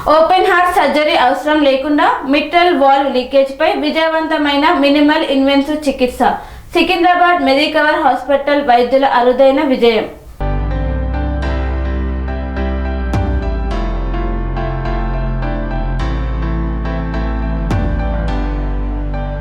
Open heart surgery అవసరం లేకుండా mitral valve leakage పై విజయవంతమైన మినిమల్ ఇన్వెసివ్ చికిత్స. సికింద్రాబాద్ మెడికవర్ హాస్పిటల్ వైద్యుల అరుదైన విజయం.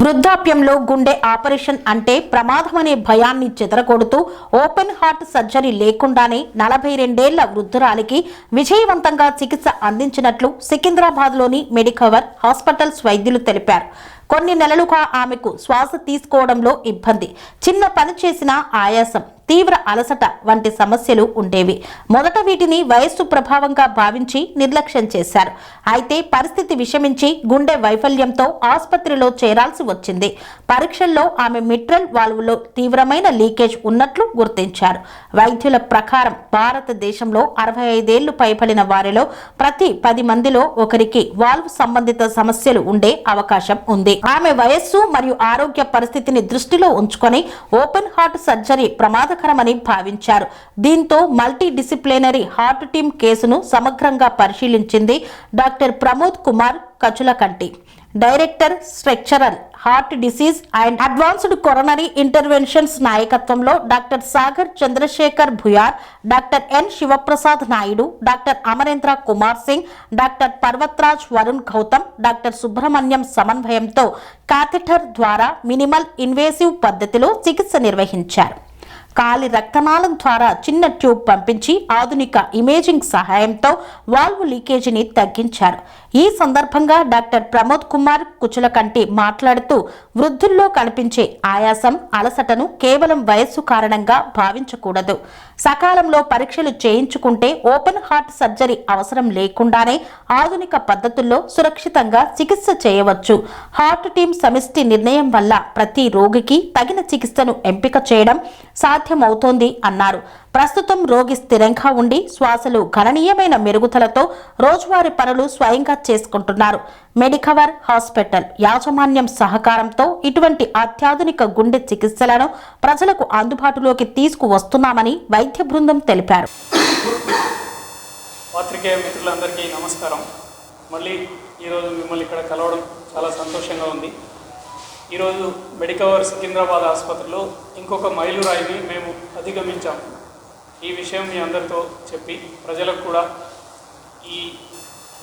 వృద్ధాప్యంలో గుండె ఆపరేషన్ అంటే ప్రమాదమనే భయాన్ని చెదరగొడుతూ ఓపెన్ హార్ట్ సర్జరీ లేకుండానే 42 వృద్ధురాలికి విజయవంతంగా చికిత్స అందించినట్లు సికింద్రాబాద్లోని మెడికవర్ హాస్పిటల్స్ వైద్యులు తెలిపారు. కొన్ని నెలలుగా ఆమెకు శ్వాస తీసుకోవడంలో ఇబ్బంది, చిన్న పని చేసినా ఆయాసం, తీవ్ర అలసట వంటి సమస్యలు ఉండేవి. మొదట వీటిని వయస్సు ప్రభావంగా భావించి నిర్లక్ష్యం చేశారు. అయితే పరిస్థితి విషమించి గుండె వైఫల్యంతో ఆసుపత్రిలో చేరాల్సి వచ్చింది. పరీక్షల్లో ఆమె మిట్రల్ వాల్వ్లో తీవ్రమైన లీకేజ్ ఉన్నట్లు గుర్తించారు. వైద్యుల ప్రకారం భారతదేశంలో 65 ఏళ్లు పైబడిన వారిలో ప్రతి 10 మందిలో ఒకరికి వాల్వ్ సంబంధిత సమస్యలు ఉండే అవకాశం ఉంది. ఆమె వయస్సు మరియు ఆరోగ్య పరిస్థితిని దృష్టిలో ఉంచుకొని ఓపెన్ హార్ట్ సర్జరీ ప్రమాదకరమని భావించారు. దీంతో మల్టీ డిసిప్లినరీ హార్ట్ టీమ్ కేసును సమగ్రంగా పరిశీలించింది doctor Pramod Kumar Kachulakanti, director structural heart disease and advanced coronary interventions నాయకత్వంలో doctor Sagar Chandrashekhar Bhuyar, doctor N Sivaprasad Naidu, doctor Amarendra Kumar Singh, doctor Parvatraj Varun Gautam, doctor Subrahmanyam సమన్వయంతో కాథెటర్ ద్వారా మినిమల్ ఇన్వేసివ్ పద్ధతిలో చికిత్స నిర్వహించారు. కాలి రక్తనాళం ద్వారా చిన్న ట్యూబ్ పంపించి ఆధునిక ఇమేజింగ్ సహాయంతో వాల్వ్ లీకేజీని తగ్గించారు. ఈ సందర్భంగా డాక్టర్ ప్రమోద్ కుమార్ కుచులకంటి మాట్లాడుతూ వృద్ధుల్లో కనిపించే ఆయాసం, అలసటను కేవలం వయస్సు కారణంగా భావించకూడదు. సకాలంలో పరీక్షలు చేయించుకుంటే ఓపెన్ హార్ట్ సర్జరీ అవసరం లేకుండానే ఆధునిక పద్ధతుల్లో సురక్షితంగా చికిత్స చేయవచ్చు. హార్ట్ టీమ్ సమిష్టి నిర్ణయం వల్ల ప్రతి రోగికి తగిన చికిత్సను ఎంపిక చేయడం సాధ్యమవుతోంది అన్నారు. ప్రస్తుతం రోగి స్థిరంగా ఉండి శ్వాసలు గణనీయమైన మెరుగుదలతో రోజువారీ పనులు స్వయంగా చేసుకుంటున్నారు. మెడికవర్ హాస్పిటల్ యాజమాన్యం సహకారంతో ఇటువంటి అత్యాధునిక గుండె చికిత్సలను ప్రజలకు అందుబాటులోకి తీసుకువస్తున్నామని వైద్య బృందం తెలిపారు. పాత్రికేయ మిత్రులందరికీ నమస్కారం. మళ్ళీ ఈరోజు మిమ్మల్ని ఇక్కడ కలవడం చాలా సంతోషంగా ఉంది. ఈరోజు మెడికవర్ సికింద్రాబాద్ ఆసుపత్రిలో ఇంకొక మైలురాయిని మేము అధిగమించాము. ఈ విషయం మీ అందరితో చెప్పి ప్రజలకు కూడా ఈ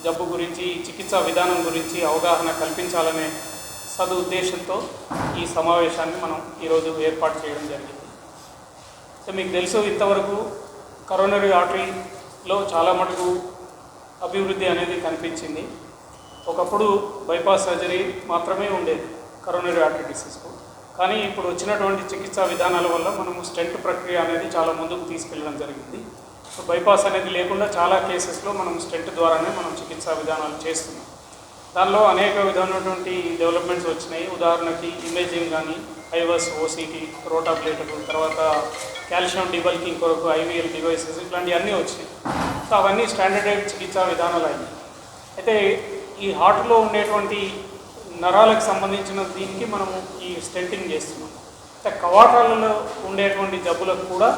జబ్బు గురించి, ఈ చికిత్సా విధానం గురించి అవగాహన కల్పించాలనే సదుద్దేశంతో ఈ సమావేశాన్ని మనం ఈరోజు ఏర్పాటు చేయడం జరిగింది. సో మీకు తెలుసు, ఇంతవరకు కరోనరీ ఆర్టరీలో చాలా మటుకు అభివృద్ధి అనేది కనిపించింది. ఒకప్పుడు బైపాస్ సర్జరీ మాత్రమే ఉండేది కరోనరీ ఆర్టరీ డిసీజ్కు. కానీ ఇప్పుడు వచ్చినటువంటి చికిత్సా విధానాల వల్ల మనము స్టెంట్ ప్రక్రియ అనేది చాలా ముందుకు తీసుకెళ్ళడం జరిగింది. సో బైపాస్ అనేది లేకుండా చాలా కేసెస్లో మనం స్టెంట్ ద్వారానే మనం చికిత్సా విధానాలు చేస్తున్నాం. దానిలో అనేక విధమైనటువంటి డెవలప్మెంట్స్ వచ్చినాయి. ఉదాహరణకి ఇమేజింగ్ కానీ, ఐవస్, ఓసీటీ, రోటాబ్లేటర్, తర్వాత కాల్షియం డిబల్కింగ్ కొరకు ఐవీఎల్ డివైసెస్, ఇట్లాంటివన్నీ వచ్చినాయి. సో అవన్నీ స్టాండర్డైజ్ చికిత్సా విధానాలు అయినాయి. అయితే ఈ హార్ట్లో ఉండేటువంటి నరాలకు సంబంధించిన దీనికి మనము ఈ స్టెంటింగ్ చేస్తున్నాం. అయితే కవాటాలలో ఉండేటువంటి జబ్బులకు కూడా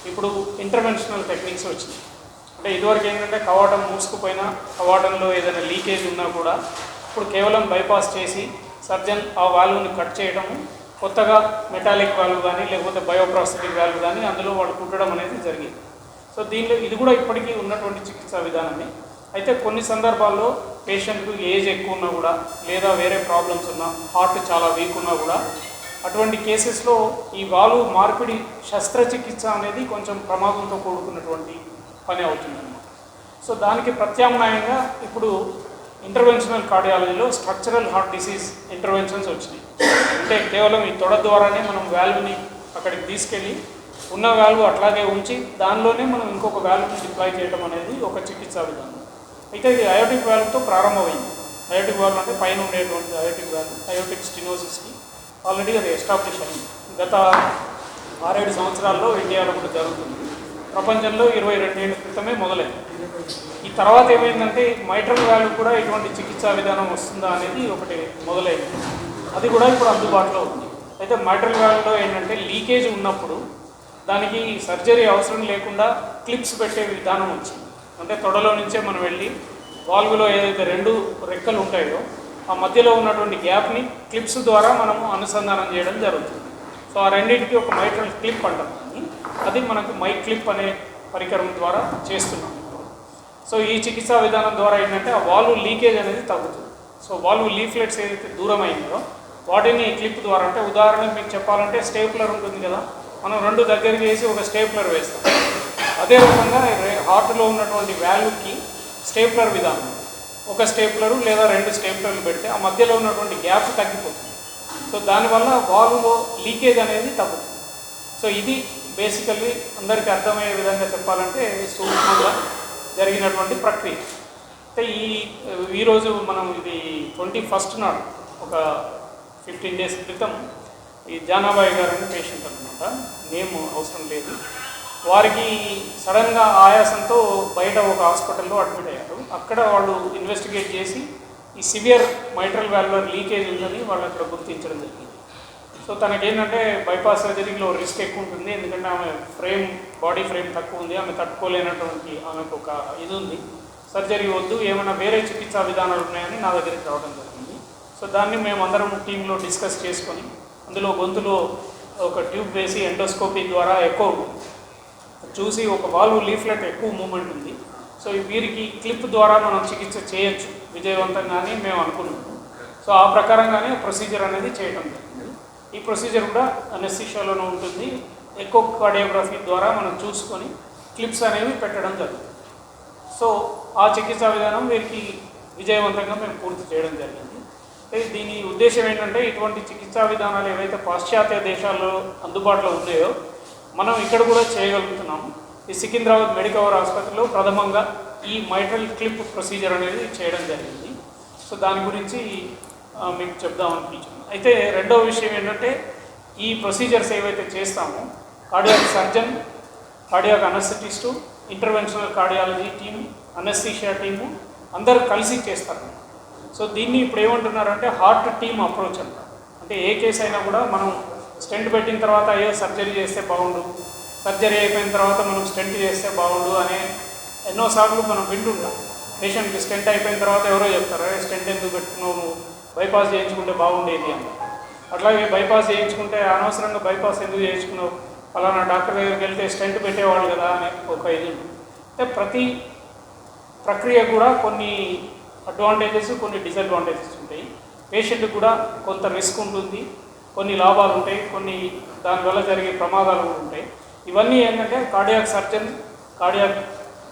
ఇప్పుడు ఇంటర్వెన్షనల్ టెక్నిక్స్ వచ్చినాయి. అంటే ఇదివరకు ఏంటంటే కవాటం మూసుకుపోయినా, కవాటంలో ఏదైనా లీకేజ్ ఉన్నా కూడా ఇప్పుడు కేవలం బైపాస్ చేసి సర్జన్ ఆ వాల్వ్ని కట్ చేయడము, కొత్తగా మెటాలిక్ వాల్వ్ కానీ లేకపోతే బయోప్రాస్థెటిక్ వాల్వ్ కానీ అందులో వాళ్ళు కుట్టడం అనేది జరిగింది. సో దీనిలో ఇది కూడా ఇప్పటికీ ఉన్నటువంటి చికిత్సా విధానమే. అయితే కొన్ని సందర్భాల్లో పేషెంట్కు ఏజ్ ఎక్కువ ఉన్నా కూడా, లేదా వేరే ప్రాబ్లమ్స్ ఉన్నా, హార్ట్ చాలా వీక్ ఉన్నా కూడా, అటువంటి కేసెస్లో ఈ వాల్వ్ మార్పిడి శస్త్రచికిత్స అనేది కొంచెం ప్రమాదంతో కూడుకున్నటువంటి పని అవుతుందన్నమాట. సో దానికి ప్రత్యామ్నాయంగా ఇప్పుడు ఇంటర్వెన్షనల్ కార్డియాలజీలో స్ట్రక్చరల్ హార్ట్ డిసీజ్ ఇంటర్వెన్షన్స్ వచ్చినాయి. అంటే కేవలం ఈ తొడ ద్వారానే మనం వాల్వ్ని అక్కడికి తీసుకెళ్ళి ఉన్న వాల్వ్ అట్లాగే ఉంచి దానిలోనే మనం ఇంకొక వాల్వ్ని డిప్లాయ్ చేయడం అనేది ఒక చికిత్సా విధానం. అయితే ఇది అయోటిక్ వాల్వ్తో ప్రారంభమైంది. అయోటిక్ వాల్వ్ అంటే పైన ఉండేటువంటి అయోటిక్ వాల్వ్, అయోటిక్ స్టినోసిస్కి ఆల్రెడీ అది ఎస్టాబ్లిష్ అయింది. గత 6-7 సంవత్సరాల్లో ఇండియాలో కూడా జరుగుతుంది. ప్రపంచంలో 22 ఏళ్ల క్రితమే మొదలైంది. ఈ తర్వాత ఏమైందంటే మైట్రల్ వాల్వ్ కూడా ఇటువంటి చికిత్సా విధానం వస్తుందా అనేది ఒకటి మొదలైంది. అది కూడా ఇప్పుడు అందుబాటులో ఉంది. అయితే మైట్రల్ వాల్వ్లో ఏంటంటే లీకేజ్ ఉన్నప్పుడు దానికి సర్జరీ అవసరం లేకుండా క్లిప్స్ పెట్టే విధానం వచ్చింది. అంటే తొడలో నుంచే మనం వెళ్ళి వాల్వ్లో ఏదైతే 2 రెక్కలు ఉంటాయో ఆ మధ్యలో ఉన్నటువంటి గ్యాప్ని క్లిప్స్ ద్వారా మనము అనుసంధానం చేయడం జరుగుతుంది. సో ఆ రెండింటికి ఒక మైట్రల్ క్లిప్ అంటాం, అది మనకు మై క్లిప్ అనే పరికరం ద్వారా చేస్తున్నాం. సో ఈ చికిత్సా విధానం ద్వారా ఏంటంటే ఆ వాల్వ్ లీకేజ్ అనేది తగ్గుతుంది. సో వాల్వ్ లీఫ్లెట్స్ ఏదైతే దూరం అయిందో వాటిని క్లిప్ ద్వారా, అంటే ఉదాహరణకు మీకు చెప్పాలంటే స్టేప్లర్ ఉంటుంది కదా, మనం 2 దగ్గరికి వేసి ఒక స్టేప్లర్ వేస్తాం. అదే రకంగా హార్ట్లో ఉన్నటువంటి వాల్వ్కి స్టేప్లర్ విధానం, ఒక స్టేప్లరు లేదా 2 స్టేప్లర్లు పెడితే ఆ మధ్యలో ఉన్నటువంటి గ్యాప్ తగ్గిపోతుంది. సో దానివల్ల వాల్వ్లో లీకేజ్ అనేది తగ్గుతుంది. సో ఇది బేసికల్లీ అందరికీ అర్థమయ్యే విధంగా చెప్పాలంటే సూక్ష్మంగా జరిగినటువంటి ప్రక్రియ. అయితే ఈరోజు మనం ఇది 21st నాడు ఒక 15 days క్రితం ఈ జానాబాయి గారు అని పేషెంట్ అనమాట, నేమ్ అవసరం లేదు, వారికి సడన్గా ఆయాసంతో బయట ఒక హాస్పిటల్లో అడ్మిట్ అయ్యారు. అక్కడ వాళ్ళు ఇన్వెస్టిగేట్ చేసి ఈ సివియర్ మైట్రల్ వాల్వులర్ లీకేజ్ ఉందని వాళ్ళు అక్కడ గుర్తించడం జరిగింది. సో తనకేంటంటే బైపాస్ సర్జరీలో రిస్క్ ఎక్కువ ఉంటుంది, ఎందుకంటే ఆమె బాడీ ఫ్రేమ్ తక్కువ ఉంది, ఆమె తట్టుకోలేనటువంటి ఆమెకు ఒక ఇది ఉంది, సర్జరీ వద్దు, ఏమైనా వేరే చికిత్సా విధానాలు ఉన్నాయని నా దగ్గరికి రావడం జరిగింది. సో దాన్ని మేమందరం టీంలో డిస్కస్ చేసుకొని అందులో గొంతులో ఒక ట్యూబ్ వేసి ఎండోస్కోపీ ద్వారా ఎక్కువ చూసి ఒక వాల్వ్ లీఫ్లెట్ ఎక్కువ మూమెంట్ ఉంది, సో వీరికి క్లిప్ ద్వారా మనం చికిత్స చేయొచ్చు విజయవంతంగానే మేము అనుకున్నాము. సో ఆ ప్రకారంగానే ప్రొసీజర్ అనేది చేయడం జరిగింది. ఈ ప్రొసీజర్ కూడా అనెస్థీషియాలోనే ఉంటుంది. ఎకో కార్డియోగ్రఫీ ద్వారా మనం చూసుకొని క్లిప్స్ అనేవి పెట్టడం జరుగుతుంది. సో ఆ చికిత్సా విధానం వీరికి విజయవంతంగా మేము పూర్తి చేయడం జరిగింది. దీని ఉద్దేశం ఏంటంటే ఇటువంటి చికిత్సా విధానాలు ఏవైతే పాశ్చాత్య దేశాల్లో అందుబాటులో ఉన్నాయో మనం ఇక్కడ కూడా చేయగలుగుతున్నాము. ఈ సికింద్రాబాద్ మెడికవర్ ఆసుపత్రిలో ప్రథమంగా ఈ మైట్రల్ క్లిప్ ప్రొసీజర్ అనేది చేయడం జరిగింది. సో దాని గురించి మీకు చెప్దామనిపించాను. అయితే రెండవ విషయం ఏంటంటే ఈ ప్రొసీజర్స్ ఏవైతే చేస్తామో cardiac surgeon, cardiac anaesthetist, interventional cardiology team, anaesthesia team అందరూ కలిసి చేస్తారు. సో దీన్ని ఇప్పుడు ఏమంటున్నారంటే హార్ట్ టీమ్ అప్రోచ్ అంటారు. అంటే ఏ కేసు అయినా కూడా మనం స్టెంట్ పెట్టిన తర్వాత అయ్యో సర్జరీ చేస్తే బాగుండు, సర్జరీ అయిపోయిన తర్వాత మనం స్టెంట్ చేస్తే బాగుండు అనే ఎన్నోసార్లు మనం వింటుంటాం. పేషెంట్కి స్టెంట్ అయిపోయిన తర్వాత ఎవరో చెప్తారు, స్టెంట్ ఎందుకు పెట్టుకున్నావు, నువ్వు బైపాస్ చేయించుకుంటే బాగుండేది అని. అట్లాగే బైపాస్ చేయించుకుంటే అనవసరంగా బైపాస్ ఎందుకు చేయించుకున్నావు, అలానా డాక్టర్ దగ్గరికి వెళ్తే స్టెంట్ పెట్టేవాళ్ళు కదా అని ఒక ఇది ఉంటుంది. అంటే ప్రతి ప్రక్రియ కూడా కొన్ని అడ్వాంటేజెస్, కొన్ని డిసడ్వాంటేజెస్ ఉంటాయి. పేషెంట్ కూడా కొంత రిస్క్ ఉంటుంది, కొన్ని లాభాలు ఉంటాయి, కొన్ని దానివల్ల జరిగే ప్రమాదాలు కూడా ఉంటాయి. ఇవన్నీ ఏంటంటే cardiac surgeon, cardiac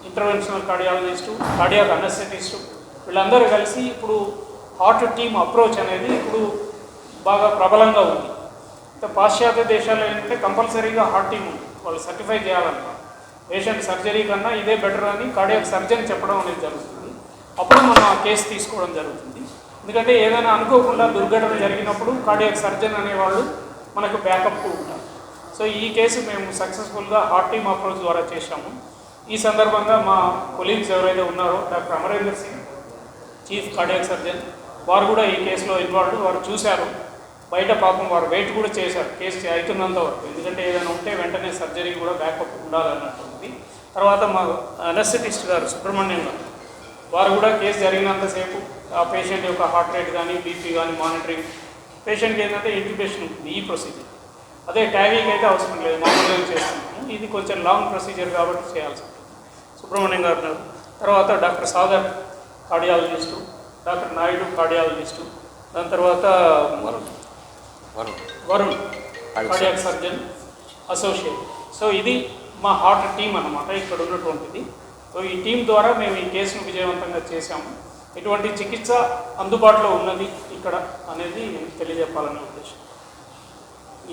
interventional cardiologist, cardiac anaesthetist వీళ్ళందరూ కలిసి ఇప్పుడు హార్ట్ టీమ్ అప్రోచ్ అనేది ఇప్పుడు బాగా ప్రబలంగా ఉంది. పాశ్చాత్య దేశాల్లో ఏంటంటే కంపల్సరీగా హార్ట్ టీమ్ ఉంది, వాళ్ళు సర్టిఫై చేయాలన్నమాట. పేషెంట్ సర్జరీ కన్నా ఇదే బెటర్ అని కార్డియాక్ సర్జన్ చెప్పడం అనేది జరుగుతుంది. అప్పుడు మనం ఆ కేసు తీసుకోవడం జరుగుతుంది. ఎందుకంటే ఏదైనా అనుకోకుండా దుర్ఘటన జరిగినప్పుడు కార్డియాక్ సర్జన్ అనేవాళ్ళు మనకు బ్యాకప్ ఉంటారు. సో ఈ కేసు మేము సక్సెస్ఫుల్గా హార్ట్ టీమ్ అప్రోచ్ ద్వారా చేశాము. ఈ సందర్భంగా మా కొలీగ్స్ ఎవరైతే ఉన్నారో doctor Amarender Singh, chief cardiac surgeon, వారు కూడా ఈ కేసులో ఇన్వాల్వ్. వారు చూశారు, బయట పాపం వారు వెయిట్ కూడా చేశారు కేసు అవుతున్నంత వరకు, ఎందుకంటే ఏదైనా ఉంటే వెంటనే సర్జరీ కూడా బ్యాకప్ ఉండాలన్నట్టుంది. తర్వాత మా అనస్థెటిస్ట్ గారు సుబ్రహ్మణ్యం గారు, వారు కూడా కేసు జరిగినంతసేపు ఆ పేషెంట్ యొక్క హార్ట్ రేట్ కానీ బీపీ కానీ మానిటరింగ్, పేషెంట్కి ఏంటంటే ఇంట్యుబేషన్ ఉంటుంది ఈ ప్రొసీజర్. అదే ట్యాగింగ్ అయితే అవసరం లేదు, మామూలుగా చేస్తున్నాము. ఇది కొంచెం లాంగ్ ప్రొసీజర్ కాబట్టి చేయాల్సి ఉంటుంది. సుబ్రహ్మణ్యం గారు ఉన్నారు. తర్వాత doctor Sagar cardiologist, doctor Naidu cardiologist, దాని తర్వాత Varun cardiac surgeon associate. So ఇది మా హార్ట్ టీం అన్నమాట ఇక్కడ ఉన్నటువంటిది. సో ఈ టీం ద్వారా మేము ఈ కేసును విజయవంతంగా చేశాము. ఇటువంటి చికిత్స అందుబాటులో ఉన్నది ఇక్కడ అనేది తెలియజెప్పాలనే ఉద్దేశం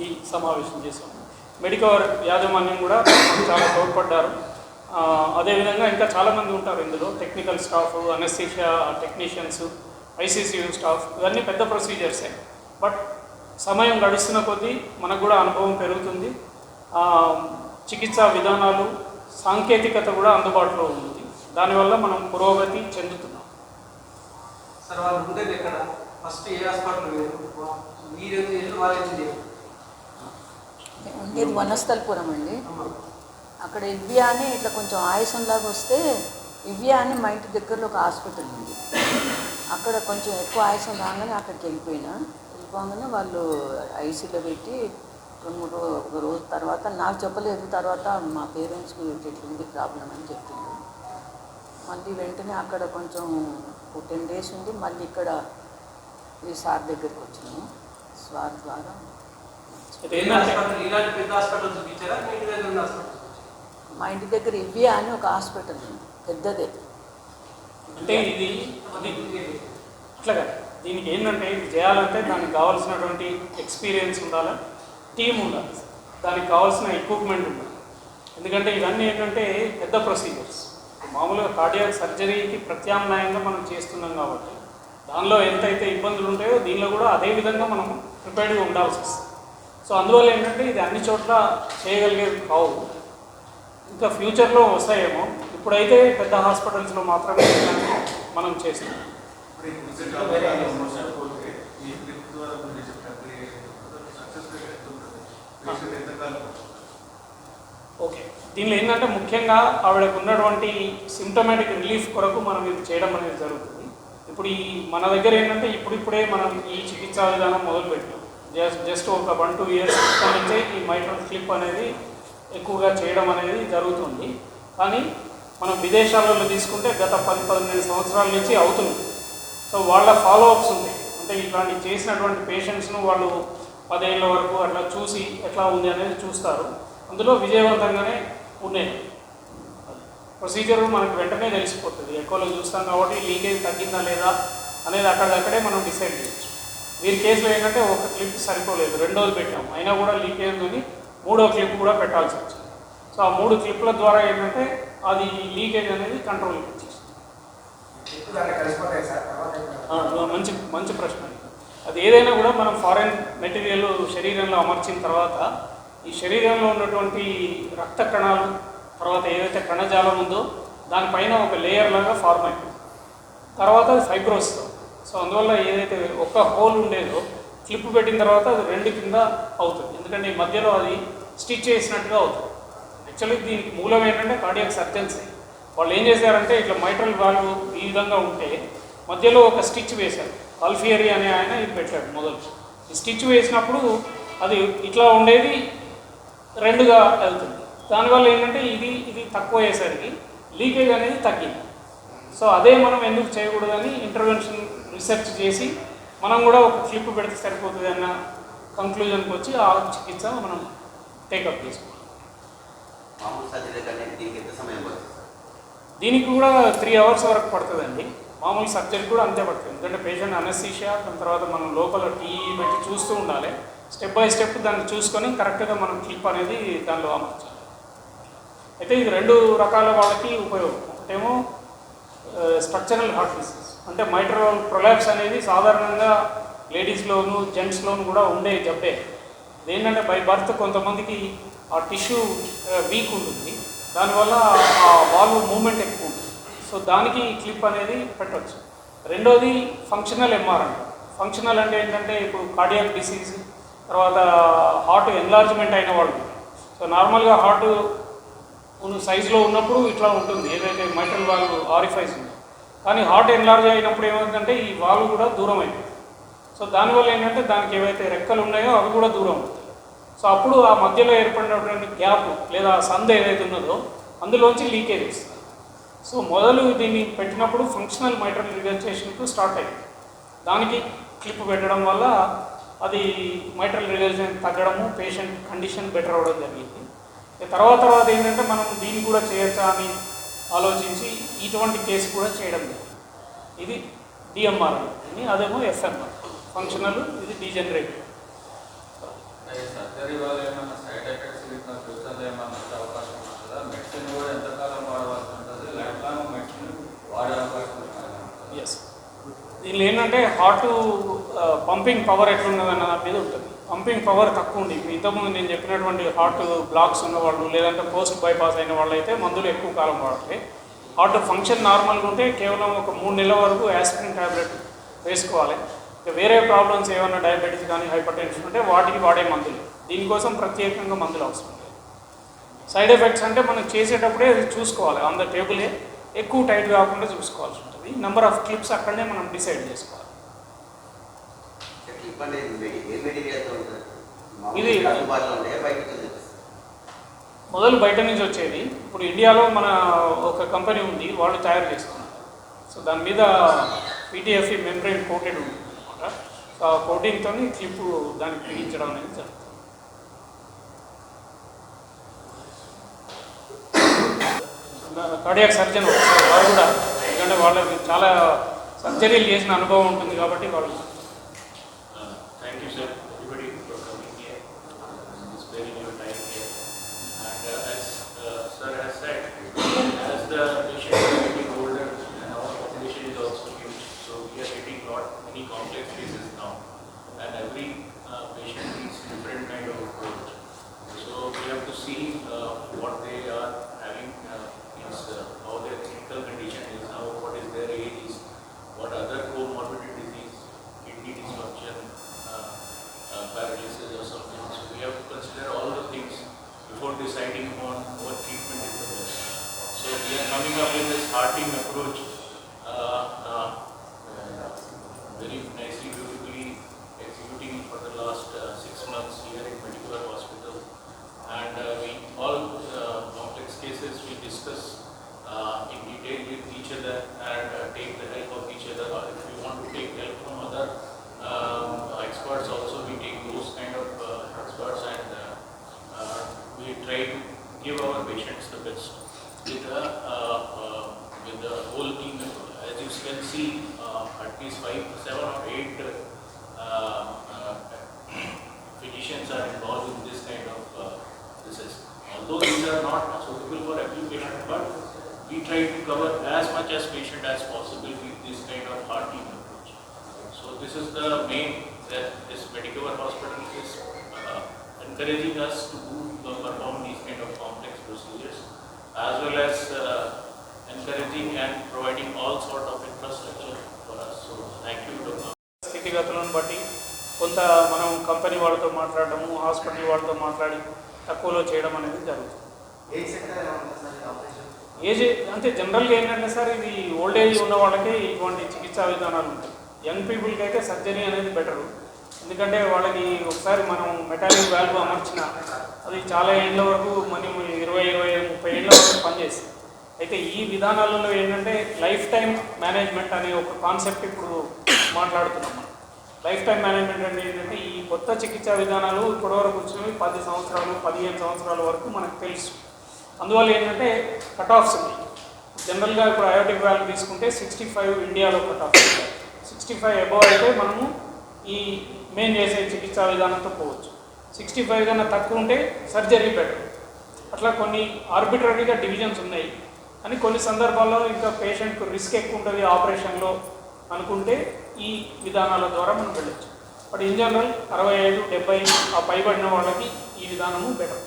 ఈ సమావేశం చేశాము. మెడికవర్ యాజమాన్యం కూడా చాలా తోడ్పడ్డారు. అదేవిధంగా ఇంకా చాలామంది ఉంటారు ఇందులో, technical staff, anaesthesia technicians, ICCU staff, ఇవన్నీ పెద్ద ప్రొసీజర్సే. బట్ సమయం గడుస్తున్న కొద్దీ మనకు కూడా అనుభవం పెరుగుతుంది, చికిత్సా విధానాలు, సాంకేతికత కూడా అందుబాటులో ఉంది. దానివల్ల మనం పురోగతి చెందుతున్నాం. సార్ వాళ్ళు ఉండేది ఎక్కడ? ఫస్ట్ ఏ హాస్పిటల్ మీరు ఉండేది వనస్థలపురం అండి. అక్కడ ఎల్బియా అని ఇట్లా కొంచెం ఆయాసంలాగా వస్తే ఇవ్యా అని మా ఇంటి దగ్గరలో ఒక హాస్పిటల్ ఉంది. అక్కడ కొంచెం ఎక్కువ ఆయాసం రాగానే అక్కడికి వెళ్ళిపోగానే వాళ్ళు ఐసీలో పెట్టి 2-3 రోజుల తర్వాత నాకు చెప్పలేదు. తర్వాత మా పేరెంట్స్కి ఇట్లుంది ప్రాబ్లం అని చెప్పింది. మళ్ళీ వెంటనే అక్కడ కొంచెం 10 days ఉండి మళ్ళీ ఇక్కడ ఈ సార్ దగ్గరికి వచ్చినాము. సార్ ద్వారా ఇలాంటి పెద్ద హాస్పిటల్ చూపించారా? మీ ఇంటి దగ్గర ఉన్న హాస్పిటల్? మా ఇంటి దగ్గర ఇవ్యా అని ఒక హాస్పిటల్ ఉంది, పెద్దదే. అంటే ఇది అట్లాగా దీనికి ఏంటంటే ఇది చేయాలంటే దానికి కావాల్సినటువంటి ఎక్స్పీరియన్స్ ఉండాలి, టీం ఉండాలి, దానికి కావాల్సిన ఎక్విప్మెంట్ ఉండాలి. ఎందుకంటే ఇవన్నీ ఏంటంటే పెద్ద ప్రొసీజర్స్. మామూలుగా కార్డియాక్ సర్జరీకి ప్రత్యామ్నాయంగా మనం చేస్తున్నాం కాబట్టి దానిలో ఎంతైతే ఇబ్బందులు ఉంటాయో దీనిలో కూడా అదే విధంగా మనం ప్రిపేర్డ్గా ఉండాల్సి వస్తుంది. సో అందువల్ల ఏంటంటే ఇది అన్ని చోట్ల చేయగలిగేది కావు, ఇంకా ఫ్యూచర్లో వస్తాయేమో. ఇప్పుడైతే పెద్ద హాస్పిటల్స్లో మాత్రమే మనం చేస్తాం. ఓకే, దీనిలో ఏంటంటే ముఖ్యంగా ఆవిడకు ఉన్నటువంటి సిమ్టమాటిక్ రిలీఫ్ కొరకు మనం ఇది చేయడం అనేది జరుగుతుంది. ఇప్పుడు ఈ మన దగ్గర ఏంటంటే ఇప్పుడిప్పుడే మనం ఈ చికిత్సా విధానం మొదలుపెట్టాం. జస్ట్ ఒక 1-2 years నుంచే ఈ మైట్రల్ క్లిప్ అనేది ఎక్కువగా చేయడం అనేది జరుగుతుంది. కానీ మనం విదేశాలలో తీసుకుంటే గత 10-15 సంవత్సరాల నుంచి అవుతుంది. సో వాళ్ళ ఫాలోఅప్స్ ఉంటాయి. అంటే ఇట్లాంటి చేసినటువంటి పేషెంట్స్ను వాళ్ళు 10 ఏళ్ళ వరకు అట్లా చూసి ఎట్లా ఉంది అనేది చూస్తారు. అందులో విజయవంతంగానే ఉన్నాయి. ప్రొసీజర్ మనకు వెంటనే తెలిసిపోతుంది. ఎక్కువలో చూస్తాం కాబట్టి లీకేజ్ తగ్గిందా లేదా అనేది అక్కడికక్కడే మనం డిసైడ్ చేయొచ్చు. వీరి కేసులో ఏంటంటే ఒక క్లిప్ సరిపోలేదు, 2 పెట్టాము, అయినా కూడా లీకేజ్ ఉందని 3వ క్లిప్ కూడా పెట్టాల్సి వచ్చింది. సో ఆ 3 క్లిప్ల ద్వారా ఏంటంటే అది లీకేజ్ అనేది కంట్రోల్కి వచ్చేసింది. మంచి ప్రశ్న. అది ఏదైనా కూడా మనం ఫారెన్ మెటీరియల్ శరీరంలో అమర్చిన తర్వాత ఈ శరీరంలో ఉన్నటువంటి రక్త కణాలు తర్వాత ఏదైతే కణజాలం ఉందో దానిపైన ఒక లేయర్ లాగా ఫార్మ్ అయిపోయింది. తర్వాత అది ఫైబ్రోస్. సో అందువల్ల ఏదైతే ఒక హోల్ ఉండేదో క్లిప్ పెట్టిన తర్వాత అది 2 కింద అవుతుంది. ఎందుకంటే ఈ మధ్యలో అది స్టిచ్ చేసినట్టుగా అవుతుంది. యాక్చువల్లీ దీనికి మూలం ఏంటంటే కార్డియాక్ సర్జన్స్. వాళ్ళు ఏం చేశారంటే ఇట్లా మైట్రల్ వాల్వ్ ఈ విధంగా ఉంటే మధ్యలో ఒక స్టిచ్ వేశారు. అల్ఫియరీ అనే ఆయన ఇది పెట్టాడు మొదలు. ఈ స్టిచ్ వేసినప్పుడు అది ఇట్లా ఉండేది 2గా వెళ్తుంది. దానివల్ల ఏంటంటే ఇది తక్కువ అయ్యేసరికి లీకేజ్ అనేది తగ్గింది. సో అదే మనం ఎందుకు చేయకూడదని ఇంటర్వెన్షన్ రీసెర్చ్ చేసి మనం కూడా ఒక క్లిప్ పెడితే సరిపోతుంది అన్న కంక్లూజన్కి వచ్చి ఆ చికిత్స మనం టేకప్ చేసుకోవాలి. దీనికి కూడా 3 hours వరకు పడుతుందండి. మామూలు సర్జరీ కూడా అంతే పడుతుంది. ఎందుకంటే పేషెంట్ అనస్థీషియా, దాని తర్వాత మనం లోపల టీఈ పెట్టి చూస్తూ ఉండాలి. స్టెప్ బై స్టెప్ దాన్ని చూసుకొని కరెక్ట్గా మనం క్లిప్ అనేది దానిలో అమర్చాలి. అయితే ఇది 2 రకాల వాళ్ళకి ఉపయోగం. ఒకటేమో స్ట్రక్చరల్ హార్ట్ డిసీజ్, అంటే మైట్రల్ ప్రొలాప్స్ అనేది సాధారణంగా లేడీస్లోను జెంట్స్లోను కూడా ఉండే జబ్బే. అదేంటంటే బై బర్త్ కొంతమందికి ఆ టిష్యూ వీక్ ఉంటుంది, దానివల్ల ఆ వాల్వ్ మూమెంట్ ఎక్కువ ఉంటుంది. సో దానికి క్లిప్ అనేది పెట్టవచ్చు. రెండోది ఫంక్షనల్ ఎంఆర్ అంట. ఫంక్షనల్ అంటే ఏంటంటే ఇప్పుడు కార్డియాక్ డిసీజ్ తర్వాత హార్ట్ ఎన్లార్జ్మెంట్ అయిన వాళ్ళు. సో నార్మల్గా హార్ట్ సైజులో ఉన్నప్పుడు ఇట్లా ఉంటుంది ఏదైతే మైట్రల్ వాల్వ్ ఆరిఫైస్ ఉందో. కానీ హార్ట్ ఎన్లార్జ్ అయినప్పుడు ఏమవుతుందంటే ఈ వాల్వ్ కూడా దూరం అయిపోతుంది. సో దానివల్ల ఏంటంటే దానికి ఏవైతే రెక్కలు ఉన్నాయో అవి కూడా దూరం అవుతాయి. సో అప్పుడు ఆ మధ్యలో ఏర్పడినటువంటి గ్యాప్ లేదా సంద ఏదైతే ఉన్నదో అందులోంచి లీకేజ్ వస్తుంది. సో మొదలు దీన్ని పెట్టినప్పుడు ఫంక్షనల్ మైట్రల్ రిగర్జిటేషన్కు స్టార్ట్ అయింది. దానికి క్లిప్ పెట్టడం వల్ల అది mitral regurgitation తగ్గడము, patient condition better అవ్వడం జరిగింది. తర్వాత ఏంటంటే మనం దీన్ని కూడా చేయొచ్చా అని ఆలోచించి ఇటువంటి కేసు కూడా చేయడం జరిగింది. ఇది డిఎంఆర్ అని, అదేమో ఎఫ్ఎంఆర్ ఫంక్షనల్, ఇది డీజనరేటివ్. సర్జరీ వల్ల ఏమైనా సైడ్ ఎఫెక్ట్స్ ఫ్యూచర్లో ఏమైనా వచ్చే అవకాశం ఉంటుందా? మెడిసిన్ కూడా ఎంతకాలం వాడవలసి ఉంటుంది? లైఫ్ లాంగ్ మెడిసిన్ వాడే అవకాశం ఉంటుంది? ఎస్, దీనిలో ఏంటంటే హార్ట్ పంపింగ్ పవర్ ఎట్లున్నదన్న మీద ఉంటుంది. పంపింగ్ పవర్ తక్కువ ఉంది. ఇంతకుముందు నేను చెప్పినటువంటి హార్ట్ బ్లాక్స్ ఉన్నవాళ్ళు లేదంటే పోస్ట్ బైపాస్ అయిన వాళ్ళు అయితే మందులు ఎక్కువ కాలం వాడాలి. హార్ట్ ఫంక్షన్ నార్మల్గా ఉంటే కేవలం ఒక 3 నెలల వరకు యాస్పిరిన్ ట్యాబ్లెట్ వేసుకోవాలి. వేరే ప్రాబ్లమ్స్ ఏమైనా డయాబెటీస్ కానీ హైపర్ టెన్షన్ ఉంటే వాటికి వాడే మందులు. దీనికోసం ప్రత్యేకంగా మందులు అవసరం లేదు. సైడ్ ఎఫెక్ట్స్ అంటే మనం చేసేటప్పుడే అది చూసుకోవాలి. ఆన్ ద టేబులే ఎక్కువ టైట్ కాకుండా చూసుకోవాల్సి ఉంటుంది. నెంబర్ ఆఫ్ క్లిప్స్ అక్కడనే మనం డిసైడ్ చేసుకోవాలి. ఇది మొదలు బయట నుంచి వచ్చేది. ఇప్పుడు ఇండియాలో మన ఒక కంపెనీ ఉంది, వాళ్ళు తయారు చేస్తున్నారు. సో దాని మీద PTFE మెంబ్రెయిన్ కోటెడ్ ఉంటుంది అనమాట. సో ఆ కోటింగ్తో క్లిప్ దానికి బిగించడం అనేది జరుగుతుంది. కార్డియాక్ సర్జన్ వారు కూడా, ఎందుకంటే వాళ్ళకి చాలా సర్జరీలు చేసిన అనుభవం ఉంటుంది కాబట్టి వాళ్ళు. Thank you, sir, everybody for coming here and sparing your time here. And as sir has said, as the patient is getting older and our population is also huge, so we are getting many complex cases now, and every patient needs different kind of approach. So we have to see what they are having, how their clinical condition is, how what is their age is, what other comorbid disease, kidney dysfunction, paralysis or something. So we have to consider all the things before deciding on what treatment is the best. So we are coming up with this hearting approach, very nicely, beautifully executing for the last 6 months here in Medicover Hospital. And we all complex cases we discuss in detail with each other and take the help of each other. Or if we want to take help from other experts also, we take those kind of experts, and we try to give our patients the best with the whole team. As you can see, at least 5, 7 or 8 physicians are involved in this kind of disease. Although these are not suitable for every patient, but we try to cover as much as patient as possible with this kind of hearting approach. So this is the main that this Medicover Hospital is encouraging us to perform these kind of complex procedures, as well as encouraging and providing all sort of infrastructure for us. So thank you, Dr. స్థితిగతులను బట్టి కొంత మనం company వాళ్ళతో మాట్లాడటము, hospital వాళ్ళతో మాట్లాడి తక్కువలో చేయడం అనేది జరుగుతుంది. ఏజ్ అంటే జనరల్గా ఏంటంటే సార్, ఇది ఓల్డ్ ఏజ్ ఉన్న వాళ్ళకి ఇటువంటి చికిత్సా విధానాలు ఉంటాయి. యంగ్ పీపుల్కి అయితే సర్జరీ అనేది బెటరు. ఎందుకంటే వాళ్ళకి ఒకసారి మనం మెటాలిక్ వాల్వ్ అమర్చిన అది చాలా ఏళ్ళ వరకు మనం 20-30 ఏళ్ళ వరకు పనిచేస్తుంది. అయితే ఈ విధానాలలో ఏంటంటే లైఫ్ టైం మేనేజ్మెంట్ అనే ఒక కాన్సెప్ట్ ఇప్పుడు మాట్లాడుతున్నాం మనం. లైఫ్ టైం మేనేజ్మెంట్ అంటే ఏంటంటే ఈ కొత్త చికిత్సా విధానాలు ఇప్పటివరకు వచ్చినవి 10 సంవత్సరాలు 15 సంవత్సరాల వరకు మనకు తెలుసు. అందువల్ల ఏంటంటే కట్ ఆఫ్స్ ఉన్నాయి. జనరల్గా ఇప్పుడు అయోటిక్ వాల్వ్ తీసుకుంటే 65 ఇండియాలో కట్ ఆఫ్. 65 అబోవ్ అయితే మనము ఈ మెయిన్ చేసే చికిత్సా విధానంతో పోవచ్చు. 65 కన్నా తక్కువ ఉంటే సర్జరీ బెటర్. అట్లా కొన్ని ఆర్బిట్రరీగా డివిజన్స్ ఉన్నాయి. కానీ కొన్ని సందర్భాల్లో ఇంకా పేషెంట్కు రిస్క్ ఎక్కువ ఉంటుంది ఆపరేషన్లో అనుకుంటే ఈ విధానాల ద్వారా మనం వెళ్ళచ్చు. బట్ ఇన్ జనరల్ 65, 70 ఆ పైబడిన వాళ్ళకి ఈ విధానము బెటర్.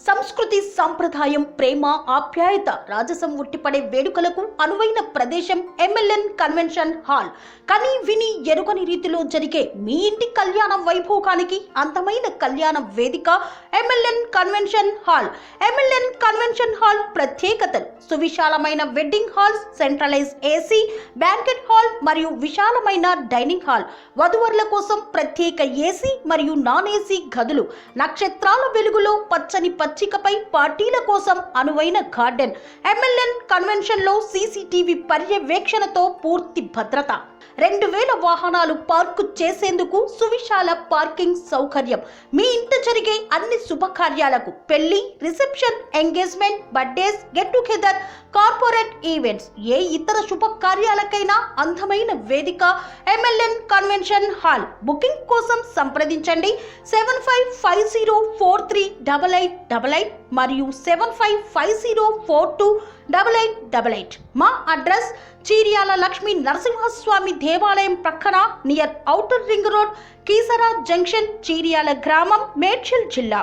సంస్కృతి, సాంప్రదాయం, ప్రేమ, ఆప్యాయత, రాజసం ఉట్టిపడే వేడుకలకు అనువైన ప్రదేశం MLN కన్వెన్షన్ హాల్. కని విని ఎరుగని రీతిలో జరిగే మీ ఇంటి కళ్యాణ వైభోగానికి అందమైన కళ్యాణ వేదిక MLN convention hall. MLN convention hall ప్రత్యేకతలు: సువిశాలమైన wedding halls, centralise AC, banquet hall మరియు విశాలమైన డైనింగ్ హాల్. వధువరుల కోసం ప్రత్యేక AC మరియు నాన్ AC గదులు. నక్షత్రాల వెలుగులో పచ్చని పచ్చికపై పార్టీల కోసం అనువైన గార్డెన్. MLN కన్వెన్షన్ లో CCTV పర్యవేక్షణతో పూర్తి భద్రత. 2000 వాహనాలు పార్కు చేసేందుకు సువిశాల పార్కింగ్ సౌకర్యం. మీ ఇంట జరిగే అన్ని శుభకార్యాలకు, పెళ్లి, reception, engagement, birthdays, get together, corporate events, ఏ ఇతర శుభకార్యాలకైనా అందమైన వేదిక MLN కన్వెన్షన్ హాల్. బుకింగ్ కోసం సంప్రదించండి 7550438888 మరియు 7550428888. మా అడ్రస్ చీర్యాల లక్ష్మీ నరసింహస్వామి దేవాలయం ప్రక్కన, near outer ring road, Keesara junction, Cheeryal గ్రామం, మేడ్చల్ జిల్లా.